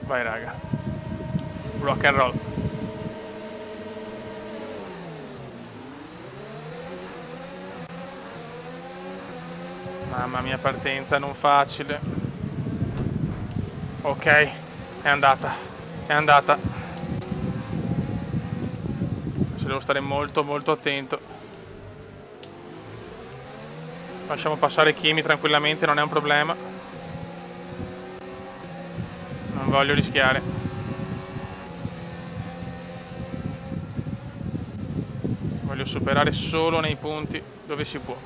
Vai raga. Rock and roll. Mamma mia, partenza non facile. Ok, è andata. È andata. Ci devo stare molto molto attento. Lasciamo passare Kimi tranquillamente, non è un problema. Non voglio rischiare. Voglio superare solo nei punti dove si può.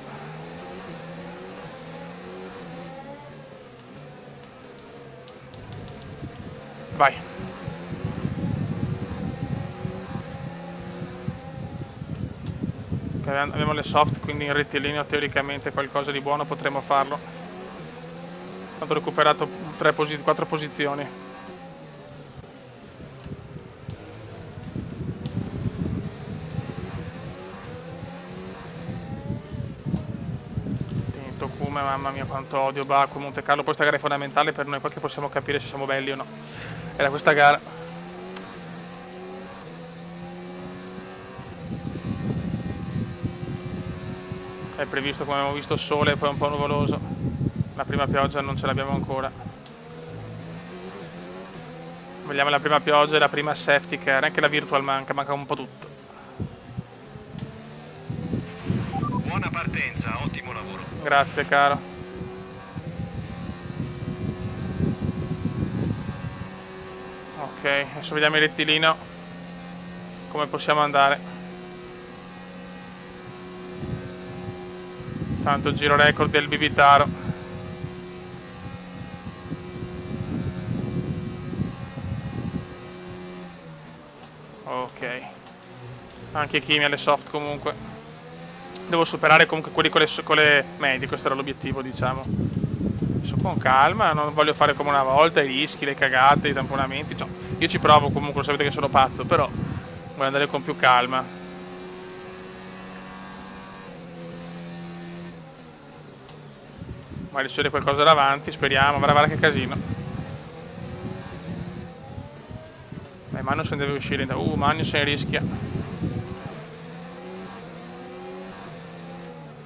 Vai. Abbiamo le soft, quindi in rettilineo teoricamente qualcosa di buono potremo farlo. Ho recuperato 4 posizioni. Tinto, Kume, mamma mia quanto odio Baku, Monte Carlo. Questa gara è fondamentale per noi, poi che possiamo capire se siamo belli o no. Era questa gara. È previsto, come abbiamo visto, sole e poi un po' nuvoloso. La prima pioggia non ce l'abbiamo ancora. Vogliamo la prima pioggia e la prima safety car, anche la virtual manca un po' tutto. Buona partenza, ottimo lavoro. Grazie caro. Ok, adesso vediamo il rettilineo come possiamo andare. Tanto giro record del Bibitaro. Ok, anche Kimi alle soft comunque. Devo superare comunque quelli con le medie, questo era l'obiettivo, diciamo. Adesso con calma, non voglio fare come una volta i rischi, le cagate, i tamponamenti. Cioè, io ci provo comunque, sapete che sono pazzo, però voglio andare con più calma. Magari c'è qualcosa davanti, speriamo, guarda che casino. Magnussen deve uscire, Magnussen rischia.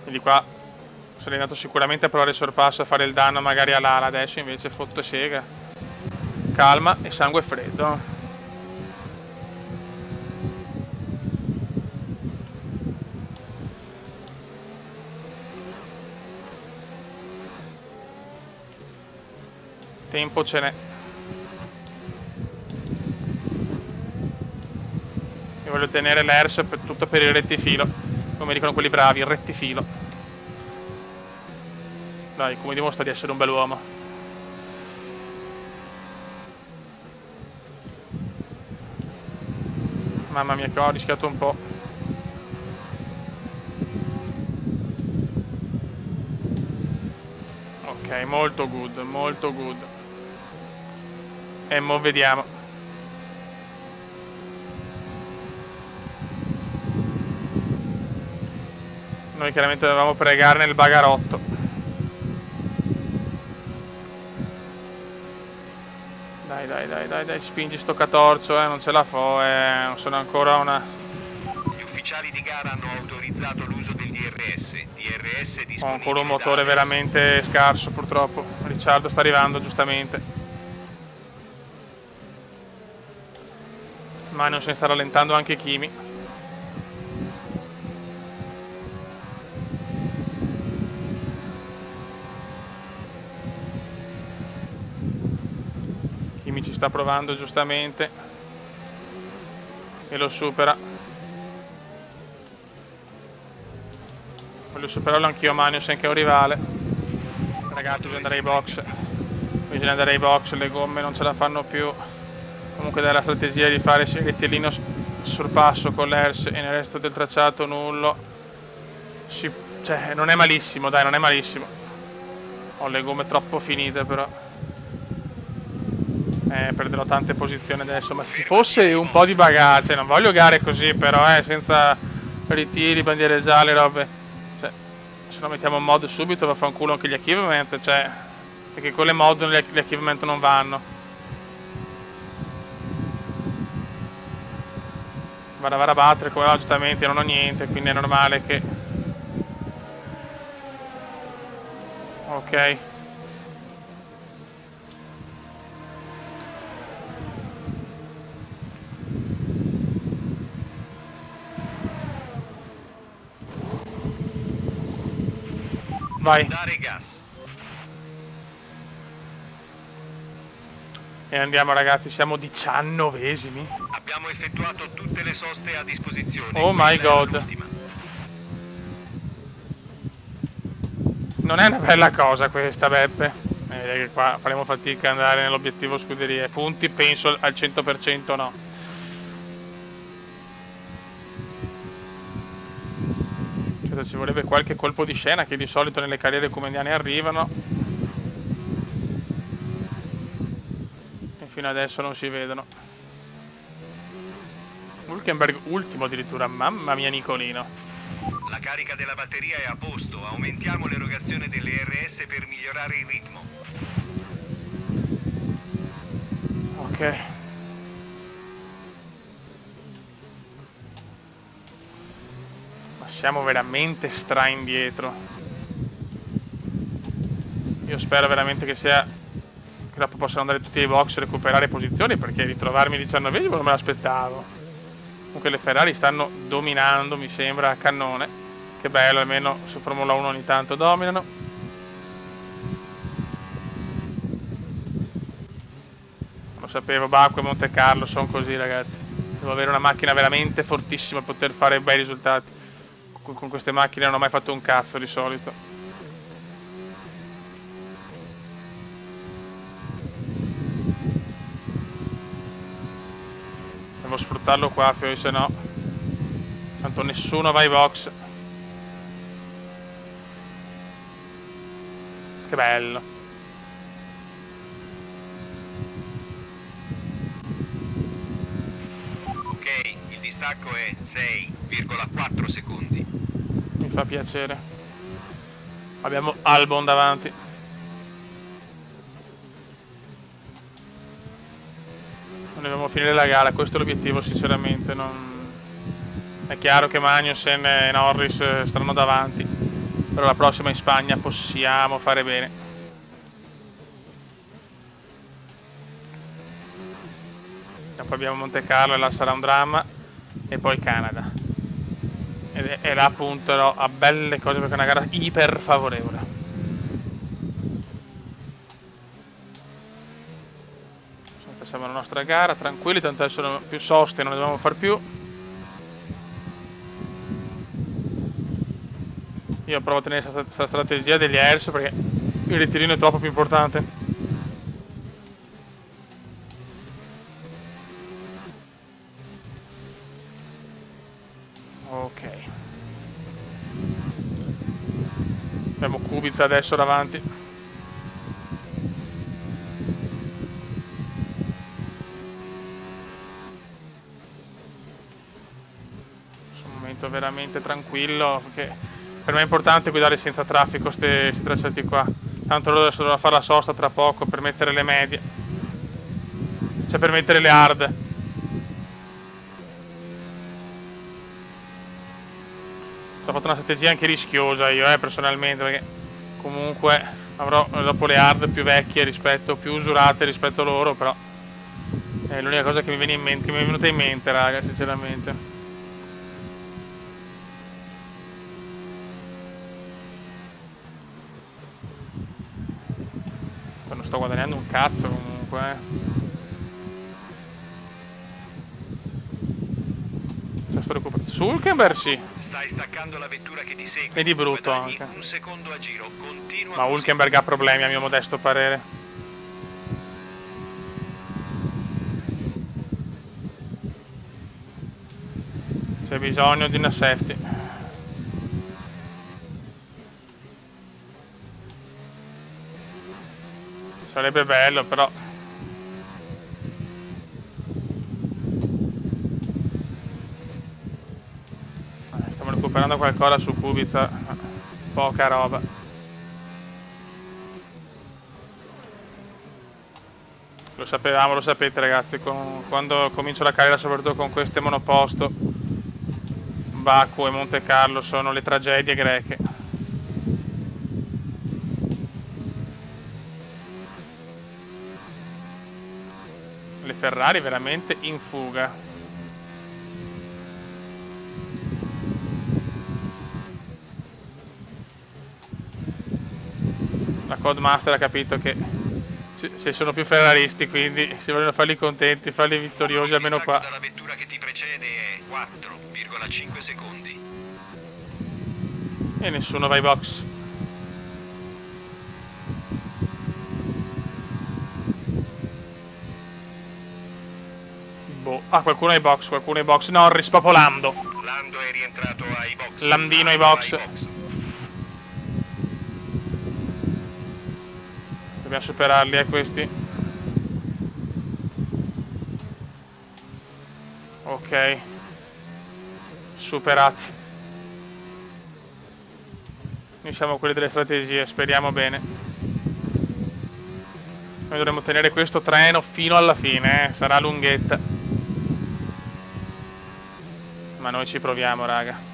Quindi qua sarei andato sicuramente a provare il sorpasso, a fare il danno magari all'ala, adesso invece fotto e sega. Calma e sangue freddo. Tempo ce n'è. Io voglio tenere l'ERS tutto per il rettifilo, come dicono quelli bravi, il rettifilo. Dai, come dimostra di essere un bell'uomo. Mamma mia che ho rischiato un po'. Ok, molto good, molto good. E mo vediamo. Noi chiaramente dovevamo pregare nel bagarotto. Dai, spingi sto catorcio, non ce la fo, non sono ancora una... Gli ufficiali di gara hanno autorizzato l'uso del DRS. DRS disponibile. Ho ancora un motore veramente scarso purtroppo. Ricciardo sta arrivando giustamente. Ma non se ne sta rallentando anche Kimi. Kimi ci sta provando giustamente e lo supera. Voglio superarlo anch'io Magnussen che è un rivale. Ragazzi bisogna andare ai box, le gomme non ce la fanno più. Comunque dalla strategia di fare il rettilino sorpasso con l'ERS e nel resto del tracciato nullo. Cioè non è malissimo, dai, non è malissimo. Ho le gomme troppo finite però. Perderò tante posizioni adesso, ma se fosse un po' di bagaglio, non voglio gare così però, senza ritiri, bandiere gialle, robe. Cioè, se lo mettiamo in mod subito vaffanculo anche gli achievement, cioè, perché con le mod gli achievement non vanno. vado a battere come giustamente non ho niente, quindi è normale che... Ok. Vai. Dare gas. E andiamo ragazzi, siamo 19esimi. Abbiamo effettuato tutte le soste a disposizione. Oh my Questa era god. l'ultima. Non è una bella cosa questa, Beppe. Che qua faremo fatica ad andare nell'obiettivo scuderie. Punti penso al 100% no. Certo, ci vorrebbe qualche colpo di scena che di solito nelle carriere comediane arrivano. E fino adesso non si vedono. Hülkenberg ultimo addirittura, mamma mia Nicolino. La carica della batteria è a posto. Aumentiamo l'erogazione delle RS per migliorare il ritmo. Ok. Ma siamo veramente stra indietro. Io spero veramente che sia... che dopo possano andare tutti ai box e recuperare posizioni, perché ritrovarmi 19esimo non me l'aspettavo. Comunque le Ferrari stanno dominando, mi sembra, a cannone. Che bello, almeno su Formula 1 ogni tanto dominano. Lo sapevo, Baku e Monte Carlo sono così ragazzi. Devo avere una macchina veramente fortissima per poter fare bei risultati. Con queste macchine non ho mai fatto un cazzo di solito. Devo sfruttarlo qua, se no tanto nessuno va ai box. Che bello. Ok, il distacco è 6,4 secondi. Mi fa piacere. Abbiamo Albon davanti. Non dobbiamo finire la gara, questo è l'obiettivo sinceramente. È chiaro che Magnussen e Norris staranno davanti, però la prossima in Spagna possiamo fare bene. Dopo abbiamo Monte Carlo e là sarà un dramma, e poi Canada. E là punterò a belle cose perché è una gara iper favorevole. Facciamo la nostra gara, tranquilli, tanto adesso sono più soste, non ne dobbiamo far più. Io provo a tenere questa strategia degli airs perché il ritirino è troppo più importante. Ok. Abbiamo Kubica adesso davanti. Veramente tranquillo, perché per me è importante guidare senza traffico questi tracciati qua. Tanto loro adesso devono fare la sosta tra poco per mettere le medie, cioè per mettere le hard. Ho fatto una strategia anche rischiosa io personalmente, perché comunque avrò dopo le hard più vecchie rispetto, più usurate rispetto a loro, però è l'unica cosa che mi viene in mente, che mi è venuta in mente raga, sinceramente. Non sto guadagnando un cazzo comunque. Cioè sto recuperando. Su Hülkenberg sì. Stai staccando la vettura che ti segue. E di brutto Guadagni anche. un secondo a giro. Continua Ma così. Hülkenberg ha problemi a mio modesto parere. C'è bisogno di una safety. Sarebbe bello però. Stiamo recuperando qualcosa su Kubica. Poca roba. Lo sapevamo, lo sapete ragazzi, quando comincio la carriera soprattutto con queste monoposto Baku e Monte Carlo sono le tragedie greche. Le Ferrari veramente in fuga. La Codemaster ha capito che se sono più ferraristi, quindi se vogliono farli contenti, farli vittoriosi, almeno qua. Il distacco dalla vettura che ti precede è 4,5 secondi. E nessuno va ai box. Boh. Ah, qualcuno ai box, Norris, spopolando. Lando è rientrato ai box. Landino ai box. Dobbiamo superarli, questi. Ok. Superati. Noi siamo quelli delle strategie, speriamo bene. Noi dovremo tenere questo treno fino alla fine, sarà lunghetta. Ma noi ci proviamo, raga.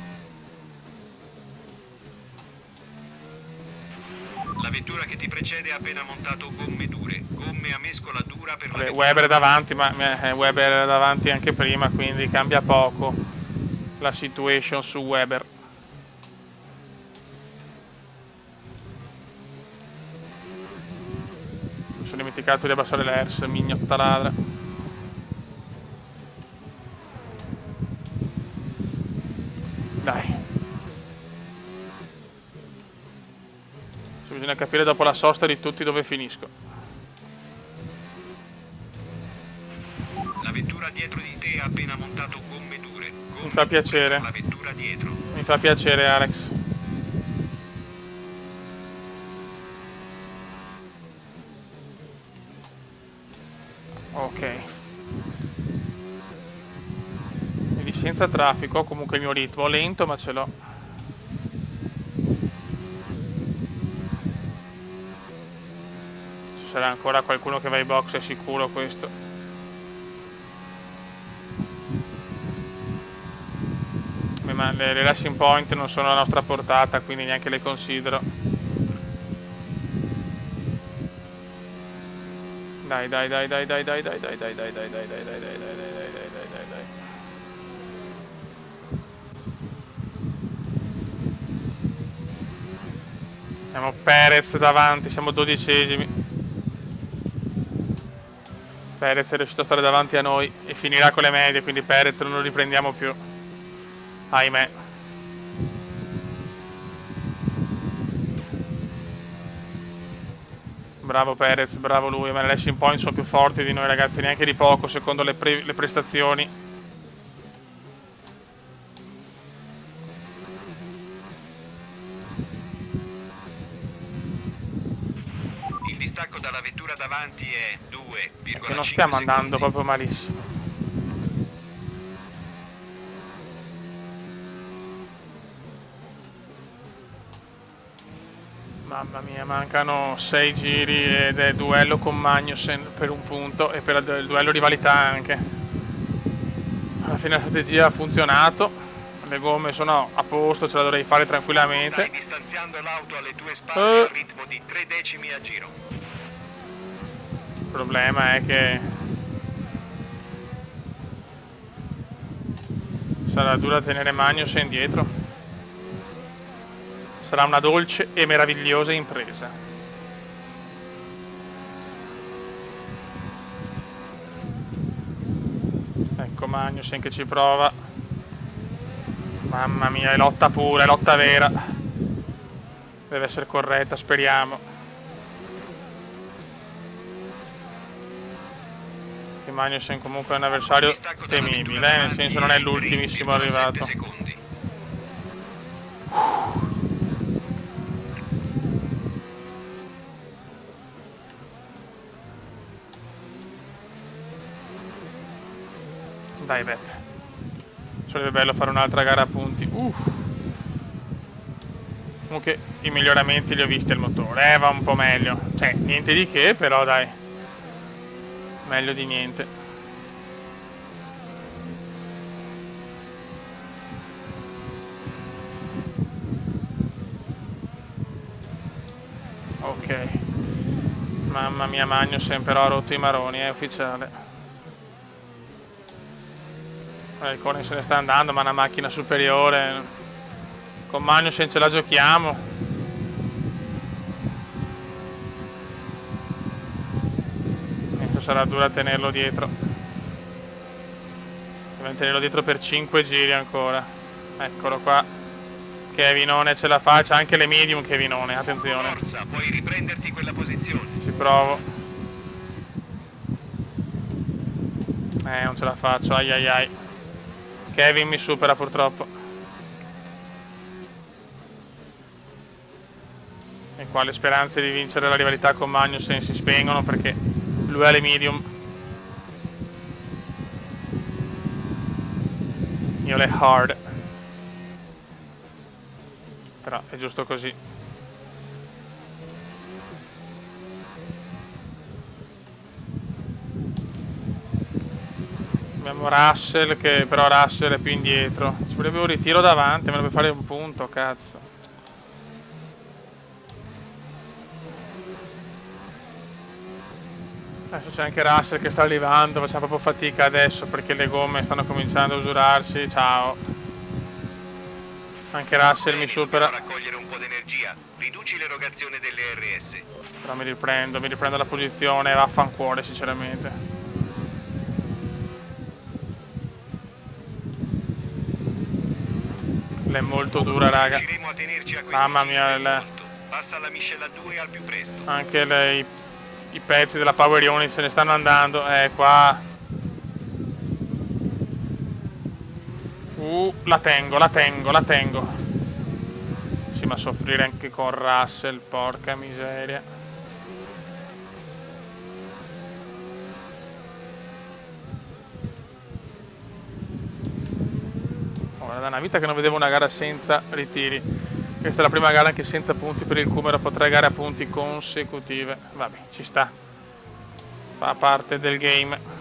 La vettura che ti precede ha appena montato gomme dure, gomme a mescola dura per la Weber è davanti, ma Weber era davanti anche prima, quindi cambia poco la situation su Weber. Mi sono dimenticato di abbassare l'ERS, mignotta ladra. Dai. Bisogna capire dopo la sosta di tutti dove finisco. La vettura dietro di te ha appena montato gomme dure. Mi fa piacere. La vettura dietro. Mi fa piacere, Alex. Ok. Quindi senza traffico, comunque il mio ritmo lento, ma ce l'ho. Ci sarà ancora qualcuno che va ai box, è sicuro questo. Ma le racing point non sono alla nostra portata, quindi neanche le considero. Dai. Abbiamo Perez davanti, siamo 12esimi. Perez è riuscito a stare davanti a noi e finirà con le medie, quindi Perez non lo riprendiamo più. Ahimè. Bravo Perez, bravo lui, ma le racing point sono più forti di noi, ragazzi, neanche di poco secondo le prestazioni. Il distacco dalla vettura davanti è 2,5 Perché non stiamo andando secondi. proprio malissimo. Mamma mia, mancano 6 giri ed è duello con Magnussen per un punto e per il duello rivalità anche. Alla fine la strategia ha funzionato, le gomme sono a posto, ce la dovrei fare tranquillamente. Stai distanziando l'auto alle tue spalle al ritmo di 3 decimi a giro. Il problema è che sarà dura tenere Magnussen dietro. Sarà una dolce e meravigliosa impresa. Ecco Magnussen che ci prova. Mamma mia, è lotta pura, è lotta vera. Deve essere corretta, speriamo. Che Magnussen comunque è un avversario temibile, nel senso non è l'ultimissimo arrivato. Secondi. Dai Beppe, sarebbe bello fare un'altra gara a punti. Comunque i miglioramenti li ho visti al motore, va un po' meglio. Cioè, niente di che, però dai, meglio di niente. Mamma mia, Magnussen però ha rotto i maroni, è ufficiale. Il Conen se ne sta andando, ma è una macchina superiore. Con Magnussen ce la giochiamo. Adesso sarà dura tenerlo dietro. Dobbiamo tenerlo dietro per 5 giri ancora. Eccolo qua. Kevinone ce la fa, c'ha anche le medium Kevinone, attenzione. Forza, puoi riprenderti quella posizione. Ci provo. Non ce la faccio, ai ai ai. Kevin mi supera purtroppo. E qua le speranze di vincere la rivalità con Magnussen si spengono perché lui ha le medium. Io le hard. Però è giusto così. Abbiamo Russell che però Russell è più indietro. Ci vorrebbe un ritiro davanti, me lo per fare un punto, cazzo. Adesso c'è anche Russell che sta arrivando, facciamo proprio fatica adesso perché le gomme stanno cominciando a usurarsi. Ciao. Anche Russell mi supera. Raccogliere un po' di energia, riduci l'erogazione delle RS. Però mi riprendo la posizione, vaffanculo sinceramente. È molto dura, raga. Riusciremo a tenerci a Mamma mia, passa alla miscela 2 al più presto. anche i pezzi della Power Unit se ne stanno andando. Qua. La tengo. Sì, ma soffrire anche con Russell, porca miseria. Da una vita che non vedevo una gara senza ritiri. Questa è la prima gara anche senza punti per il Cumero, dopo 3 gare a punti consecutive. Vabbè, ci sta. Fa parte del game.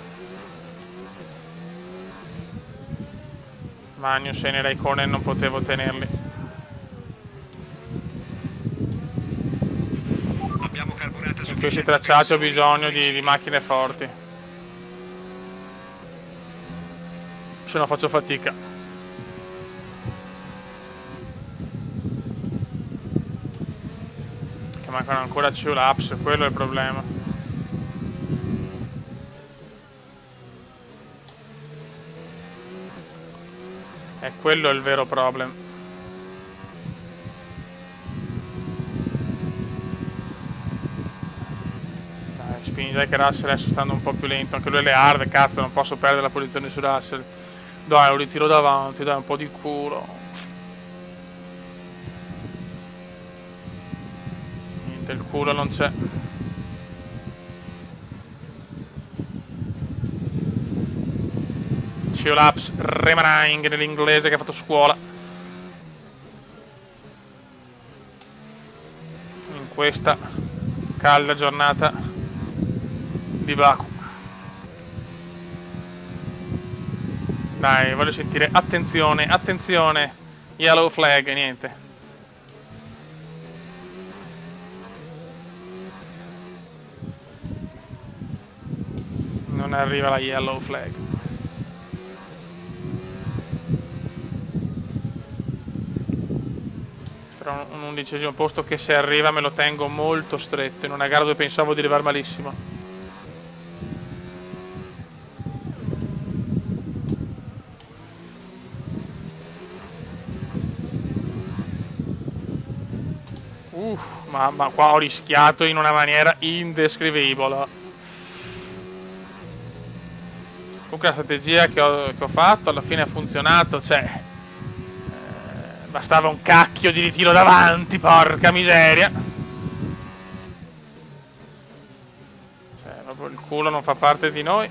Magnussen e Raikkonen non potevo tenerli. Abbiamo carburante In questi tracciati ho bisogno di macchine forti. Se no faccio fatica. Mancano ancora 2 laps, quello è il problema. E quello è il vero problema. Dai, spingi che Russell adesso stando un po' più lento, anche lui è le hard, cazzo, non posso perdere la posizione su Russell. Dai, lo ritiro davanti, dai, un po' di culo. Il culo non c'è. Laps remaining nell'inglese che ha fatto scuola in questa calda giornata di Baku. Dai, voglio sentire attenzione, attenzione, yellow flag, niente. Non arriva la yellow flag. Però un 11° posto che se arriva me lo tengo molto stretto, in una gara dove pensavo di arrivare malissimo. Ma qua ho rischiato in una maniera indescrivibile. Comunque la strategia che ho fatto alla fine ha funzionato, cioè bastava un cacchio di ritiro davanti, porca miseria. Cioè proprio il culo non fa parte di noi.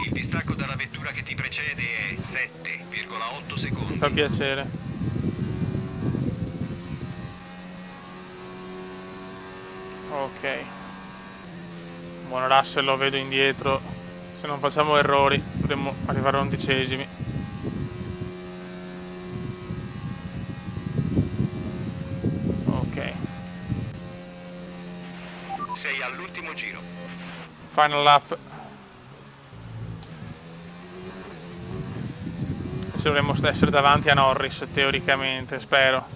Il distacco dalla vettura che ti precede è 7,8 secondi. Mi fa piacere. Ok, buono Russell, lo vedo indietro, se non facciamo errori potremmo arrivare a 11°. Sei all'ultimo giro. Final lap. Adesso dovremmo essere davanti a Norris, teoricamente, spero.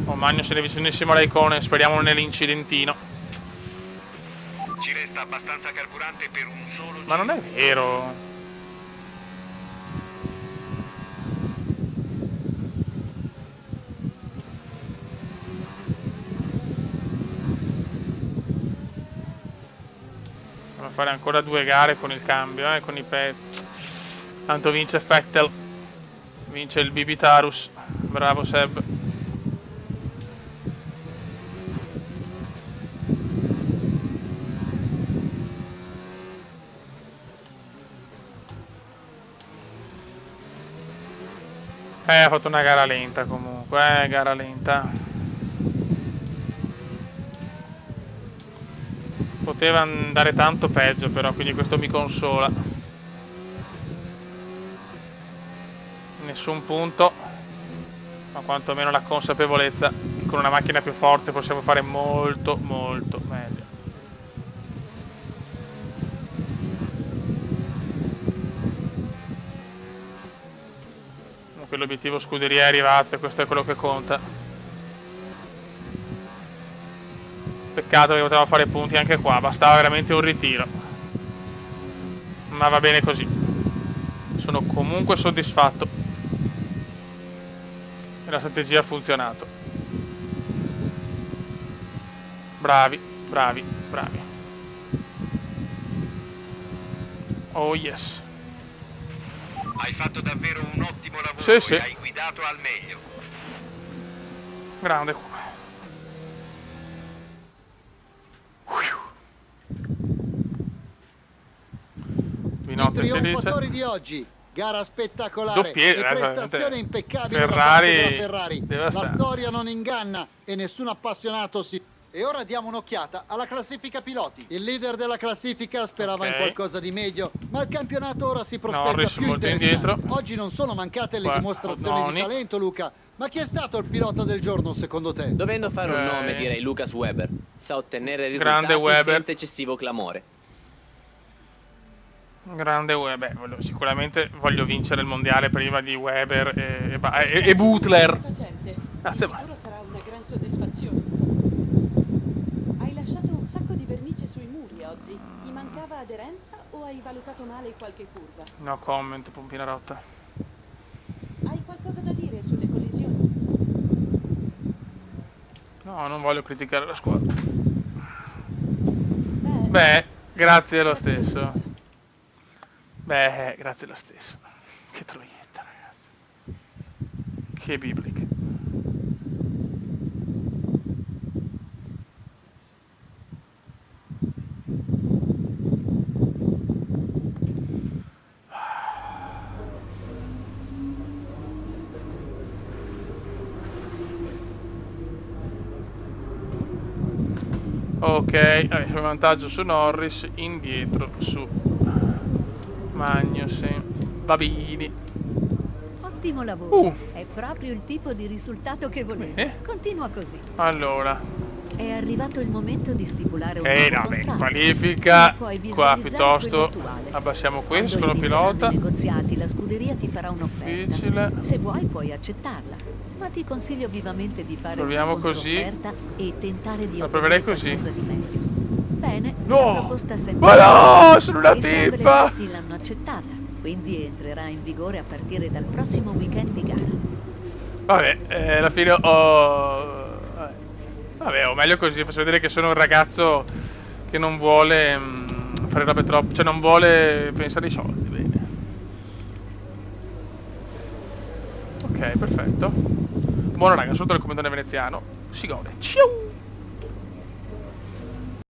Oh Magno, se ne avvicinissimo a Raikkonen, speriamo nell'incidentino. Ci resta abbastanza carburante per un solo giro. Ma non è vero. Devo fare ancora 2 gare con il cambio, con i pezzi. Tanto vince Vettel. Vince il Bibitarus. Bravo Seb. Ha fatto una gara lenta comunque, gara lenta. Poteva andare tanto peggio però, quindi questo mi consola. Nessun punto, ma quantomeno la consapevolezza che con una macchina più forte possiamo fare molto molto meglio. Comunque l'obiettivo scuderia è arrivato e questo è quello che conta. Peccato che potevamo fare punti anche qua, bastava veramente un ritiro. Ma va bene così. Sono comunque soddisfatto. E la strategia ha funzionato. Bravi, bravi, bravi. Oh yes. Hai fatto davvero un ottimo lavoro. Sì, sì. E hai guidato al meglio. Grande qua. I trionfatori di oggi, gara spettacolare e prestazione impeccabile Ferrari, da parte della Ferrari. La storia non inganna e nessun appassionato si... E ora diamo un'occhiata alla classifica piloti. Il leader della classifica sperava in qualcosa di meglio, ma il campionato ora si prospetta Norris più molto interessante. indietro. Oggi non sono mancate le dimostrazioni di talento, Luca, ma chi è stato il pilota del giorno secondo te? Dovendo fare un nome direi Lucas Webber. Sa ottenere Grande risultati Webber. senza eccessivo clamore. Grande Weber, sicuramente voglio vincere il mondiale prima di Weber e Butler. Di sicuro sarà una gran soddisfazione. Hai lasciato un sacco di vernice sui muri oggi. Ti mancava aderenza o hai valutato male qualche curva? No comment, pompina rotta. Hai qualcosa da dire sulle collisioni? No, non voglio criticare la squadra. Beh, Beh, grazie lo stesso. Beh, grazie lo stesso. Che troietta, ragazzi. Che biblica. Ok, adesso il vantaggio su Norris, indietro su Magnussen, Babini. Ottimo lavoro, è proprio il tipo di risultato che volevi. Continua così. Allora, è arrivato il momento di stipulare un nuovo contratto. Qualifica, Puoi qua visualizzare piuttosto quello attuale. abbassiamo Quando questo, sono inizieranno pilota. i negoziati, la scuderia ti farà un'offerta. Difficile. Se vuoi puoi accettarla, ma ti consiglio vivamente di fare Proviamo una così. controfferta e tentare di La proverei ottenere così. qualcosa di meglio. Bene, No! la proposta sembra... Ma no, sono una Entrambe le pippa! parti l'hanno accettata, quindi entrerà in vigore a partire dal prossimo weekend di gara. Vabbè, alla fine ho... Vabbè, o meglio così, faccio vedere che sono un ragazzo che non vuole fare robe troppo... Cioè non vuole pensare ai soldi, bene. Ok, perfetto. Buono raga, sotto il comandante veneziano. Si gode. Ciao!